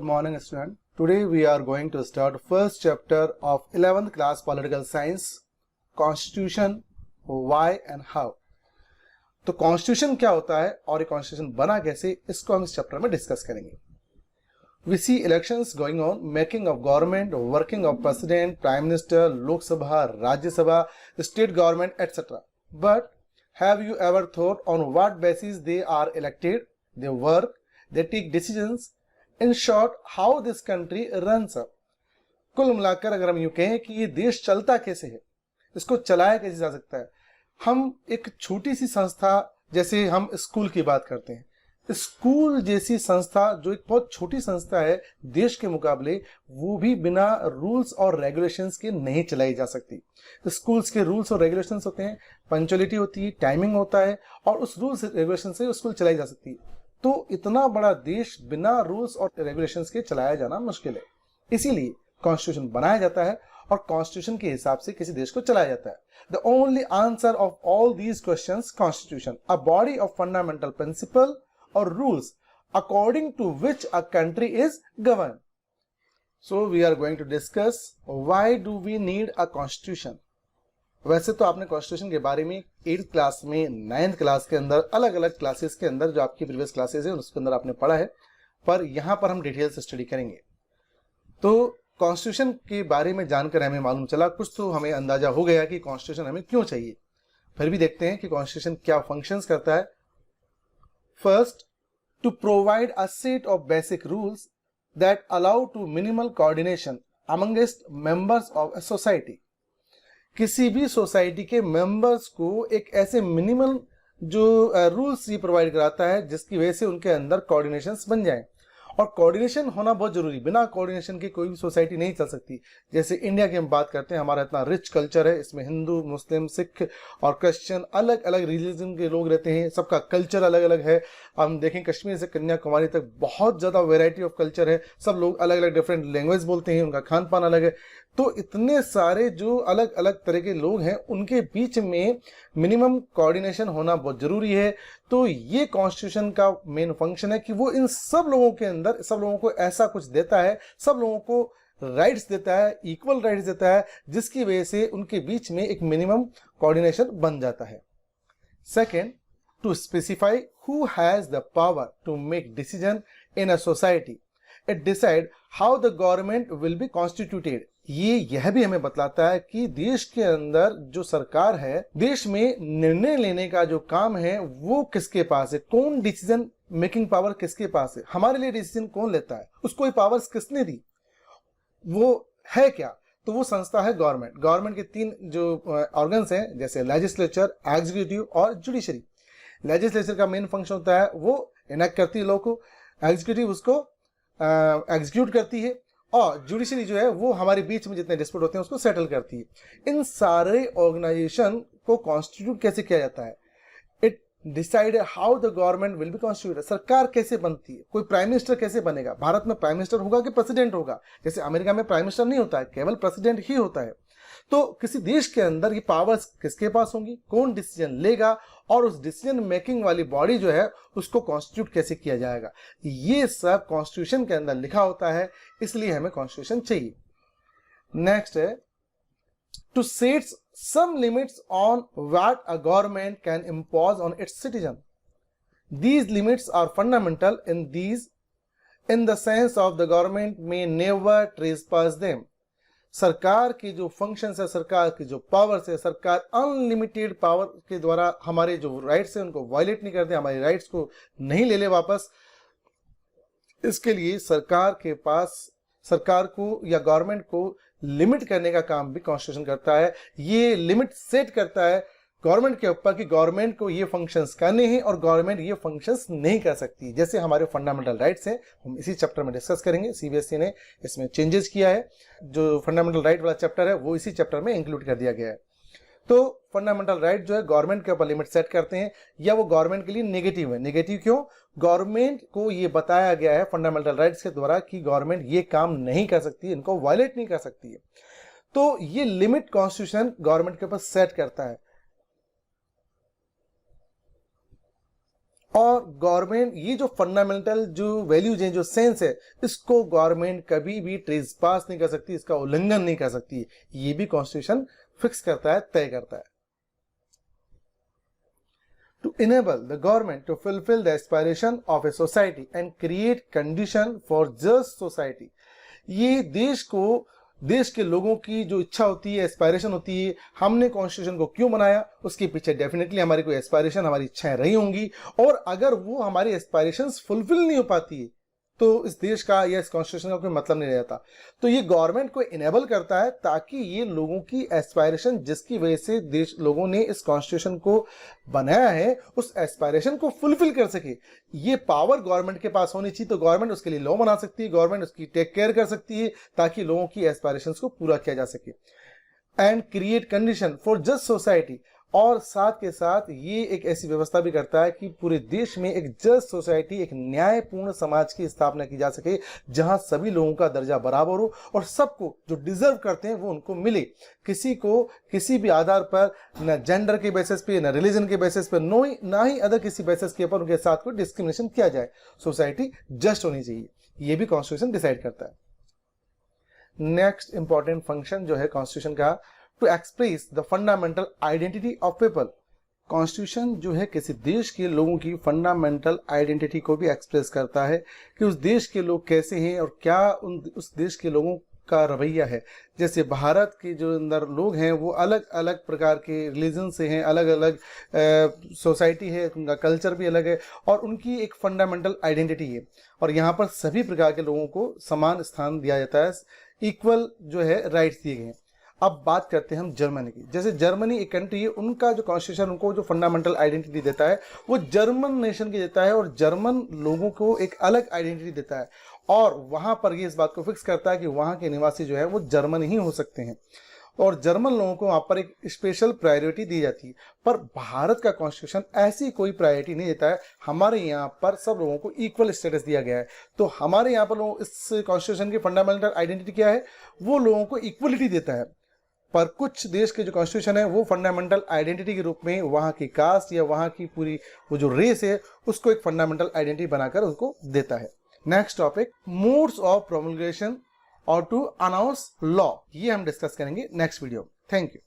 morning student. Today we are going to start first chapter of 11th class political science, Constitution, why and how. तो constitution क्या होता है और ये constitution बना कैसे, इसको हम इस चैप्टर में डिस्कस करेंगे. We see elections going on, making of government, working of president, prime minister, Lok Sabha, Rajya Sabha, the state government, etc. But have you ever thought on what basis they are elected, they work, they take decisions, in short how this country runs up. कुल मिलाकर अगर हम यूं कहें कि ये देश चलता कैसे है, इसको चलाया कैसे जा सकता है. हम एक छोटी सी संस्था, जैसे हम स्कूल की बात करते हैं, स्कूल जैसी संस्था जो एक बहुत छोटी संस्था है देश के मुकाबले, वो भी बिना रूल्स और रेगुलेशंस के नहीं चलाई जा सकती. स्कूल्स के रूल्स और रेगुलेशंस होते हैं, पंक्चुअलिटी होती है, टाइमिंग होता है, और उस रूल्स रेगुलेशन से स्कूल चलाई जा सकती है. तो इतना बड़ा देश बिना रूल्स और रेगुलेशंस के चलाया जाना मुश्किल है. इसीलिए कॉन्स्टिट्यूशन बनाया जाता है और कॉन्स्टिट्यूशन के हिसाब से किसी देश को चलाया जाता है. The only answer of all these questions, constitution, a body of fundamental principle or rules according to which a country is governed. So we are going to discuss why do we need a constitution. वैसे तो आपने constitution के बारे में 8th class में, 9th class के अंदर, अलग अलग क्लासेस के अंदर जो आपकी प्रीवियस क्लासेस है उसके अंदर आपने पढ़ा है, पर यहां पर हम डिटेल से स्टडी करेंगे. तो कॉन्स्टिट्यूशन के बारे में जानकर हमें मालूम चला, कुछ तो हमें अंदाजा हो गया कि कॉन्स्टिट्यूशन हमें क्यों चाहिए. फिर भी देखते हैं कि कॉन्स्टिट्यूशन क्या फंक्शंस करता है. First, to provide a set of basic rules that allow to minimal coordination amongst members of a society. किसी भी सोसाइटी के मेंबर्स को एक ऐसे मिनिमल जो रूल्स ये प्रोवाइड कराता है जिसकी वजह से उनके अंदर कोऑर्डिनेशंस बन जाएं. और कोऑर्डिनेशन होना बहुत जरूरी, बिना कोऑर्डिनेशन के कोई भी सोसाइटी नहीं चल सकती. जैसे इंडिया की हम बात करते हैं, हमारा इतना रिच कल्चर है, इसमें हिंदू, मुस्लिम, सिख और क्रिश्चियन अलग अलग रिलीजन के लोग रहते हैं, सबका कल्चर अलग अलग है. हम देखें कश्मीर से कन्याकुमारी तक बहुत ज़्यादा वेराइटी ऑफ कल्चर है, सब लोग अलग अलग डिफरेंट लैंग्वेज बोलते हैं, उनका खान पान अलग है. तो इतने सारे जो अलग अलग तरह के लोग हैं उनके बीच में मिनिमम कोऑर्डिनेशन होना बहुत जरूरी है. तो ये कॉन्स्टिट्यूशन का मेन फंक्शन है कि वो इन सब लोगों के अंदर, सब लोगों को ऐसा कुछ देता है, सब लोगों को राइट्स देता है, इक्वल राइट्स देता है, जिसकी वजह से उनके बीच में एक मिनिमम कोऑर्डिनेशन बन जाता है. Second, to specify who has the power to make decision in a society. It decide how the government will be constituted. यह भी हमें बतलाता है कि देश के अंदर जो सरकार है, देश में निर्णय लेने का जो काम है वो किसके पास है, कौन डिसीजन मेकिंग पावर किसके पास है, हमारे लिए डिसीजन कौन लेता है, उसको ये पावर्स किसने दी, वो है क्या. तो वो संस्था है गवर्नमेंट. गवर्नमेंट के 3 जो ऑर्गन्स हैं, जैसे लेजिस्लेचर, एग्जीक्यूटिव और जुडिशरी. लेजिस्लेचर का मेन फंक्शन होता है वो इनेक्ट करती है लॉ को, एग्जीक्यूटिव उसको एग्जीक्यूट करती है, और जुडिशरी जो है वो हमारे बीच में जितने डिस्प्यूट होते हैं उसको सेटल करती है. इन सारे ऑर्गेनाइजेशन को कॉन्स्टिट्यूट कैसे किया जाता है. It decide how the government will be constituted. सरकार कैसे बनती है, कोई प्राइम मिनिस्टर कैसे बनेगा, भारत में प्राइम मिनिस्टर होगा कि प्रेसिडेंट होगा. जैसे अमेरिका में प्राइम मिनिस्टर नहीं होता है, केवल प्रेसिडेंट ही होता है. तो किसी देश के अंदर ये पावर्स किसके पास होंगी, कौन डिसीजन लेगा, और उस डिसीजन मेकिंग वाली बॉडी जो है उसको कॉन्स्टिट्यूट कैसे किया जाएगा, ये सब कॉन्स्टिट्यूशन के अंदर लिखा होता है. इसलिए हमें कॉन्स्टिट्यूशन चाहिए. नेक्स्ट है to set some limits on what a government can impose on its citizen. These limits are fundamental in the sense of the government may never trespass them. सरकार की जो फंक्शंस है, सरकार की जो पावर्स है, सरकार अनलिमिटेड पावर के द्वारा हमारे जो राइट्स है उनको वायलेट नहीं करते, हमारे राइट्स को नहीं ले ले वापस. इसके लिए सरकार के पास, सरकार को या गवर्नमेंट को लिमिट करने का काम भी कॉन्स्टिट्यूशन करता है. ये लिमिट सेट करता है गवर्नमेंट के ऊपर कि गवर्नमेंट को ये फंक्शंस करने हैं और गवर्नमेंट ये फंक्शंस नहीं कर सकती. जैसे हमारे फंडामेंटल राइट्स हैं, हम इसी चैप्टर में डिस्कस करेंगे. सीबीएसई ने इसमें चेंजेस किया है, जो फंडामेंटल राइट वाला चैप्टर है वो इसी चैप्टर में इंक्लूड कर दिया गया है. तो फंडामेंटल राइट जो है गवर्नमेंट के ऊपर लिमिट सेट करते हैं, या वो गवर्नमेंट के लिए नेगेटिव है. नेगेटिव क्यों? गवर्नमेंट को ये बताया गया है फंडामेंटल राइट्स के द्वारा कि गवर्नमेंट ये काम नहीं कर सकती, इनको वायलेट नहीं कर सकती है. तो ये लिमिट कॉन्स्टिट्यूशन गवर्नमेंट के ऊपर सेट करता है. और गवर्नमेंट ये जो फंडामेंटल जो वैल्यूज हैं, जो सेंस है, इसको गवर्नमेंट कभी भी ट्रेस पास नहीं कर सकती, इसका उल्लंघन नहीं कर सकती। ये भी कॉन्स्टिट्यूशन फिक्स करता है, तय करता है। To enable the government to fulfill the aspiration of a society and create condition for just society, ये देश के लोगों की जो इच्छा होती है, एस्पायरेशन होती है, हमने कॉन्स्टिट्यूशन को क्यों बनाया, उसके पीछे डेफिनेटली हमारी कोई एस्पायरेशन, हमारी इच्छाएं रही होंगी, और अगर वो हमारी एस्पायरेशंस फुलफिल नहीं हो पाती है तो इस देश का या इस कॉन्स्टिट्यूशन का कोई मतलब नहीं रहता। तो ये गवर्नमेंट को इनेबल करता है ताकि ये लोगों की एस्पायरेशन, जिसकी वजह से देश लोगों ने इस कॉन्स्टिट्यूशन को बनाया है, उस एस्पायरेशन को फुलफिल कर सके। ये पावर गवर्नमेंट के पास होनी चाहिए, तो गवर्नमेंट उसके लिए लॉ बना सकती है, गवर्नमेंट उसकी टेक केयर कर सकती है ताकि लोगों की एस्पायरेशन को पूरा किया जा सके। And create condition for just society, और साथ के साथ ये एक ऐसी व्यवस्था भी करता है कि पूरे देश में एक जस्ट सोसाइटी, एक न्यायपूर्ण समाज की स्थापना की जा सके, जहां सभी लोगों का दर्जा बराबर हो और सबको जो डिजर्व करते हैं वो उनको मिले। किसी को किसी भी आधार पर, न जेंडर के बेसिस पे, न रिलीजन के बेसिस पे, ना ही अदर किसी बेसिस के ऊपर उनके साथ कोई डिस्क्रिमिनेशन किया जाए। सोसाइटी जस्ट होनी चाहिए, ये भी कॉन्स्टिट्यूशन डिसाइड करता है। नेक्स्ट इंपॉर्टेंट फंक्शन जो है कॉन्स्टिट्यूशन का, to express the fundamental identity of people. Constitution जो है किसी देश के लोगों की फंडामेंटल आइडेंटिटी को भी एक्सप्रेस करता है कि उस देश के लोग कैसे हैं और क्या उस देश के लोगों का रवैया है। जैसे भारत के जो अंदर लोग हैं वो अलग अलग प्रकार के रिलीजन से हैं, अलग अलग सोसाइटी है, उनका कल्चर भी अलग है और उनकी एक फंडामेंटल आइडेंटिटी है, और यहाँ पर सभी प्रकार के लोगों को समान स्थान दिया जाता है, इक्वल जो है राइट्स दिए गए हैं। अब बात करते हैं हम जर्मनी की। जैसे जर्मनी एक कंट्री है, उनका जो कॉन्स्टिट्यूशन उनको जो फंडामेंटल आइडेंटिटी देता है वो जर्मन नेशन की देता है और जर्मन लोगों को एक अलग आइडेंटिटी देता है, और वहां पर ये इस बात को फिक्स करता है कि वहां के निवासी जो है वो जर्मन ही हो सकते हैं और जर्मन लोगों को वहां पर एक स्पेशल प्रायोरिटी दी जाती है। पर भारत का कॉन्स्टिट्यूशन ऐसी कोई प्रायोरिटी नहीं देता है। हमारे यहाँ पर सब लोगों को इक्वल स्टेटस दिया गया है। तो हमारे यहाँ पर लोग, इस कॉन्स्टिट्यूशन की फंडामेंटल आइडेंटिटी क्या है, वो लोगों को इक्वलिटी देता है। पर कुछ देश के जो कॉन्स्टिट्यूशन है वो फंडामेंटल आइडेंटिटी के रूप में वहाँ की कास्ट या वहाँ की पूरी वो जो रेस है उसको एक फंडामेंटल आइडेंटिटी बनाकर उसको देता है। नेक्स्ट टॉपिक, मोड्स ऑफ प्रोमulgation और टू अनाउंस लॉ, ये हम डिस्कस करेंगे नेक्स्ट वीडियो। Thank you.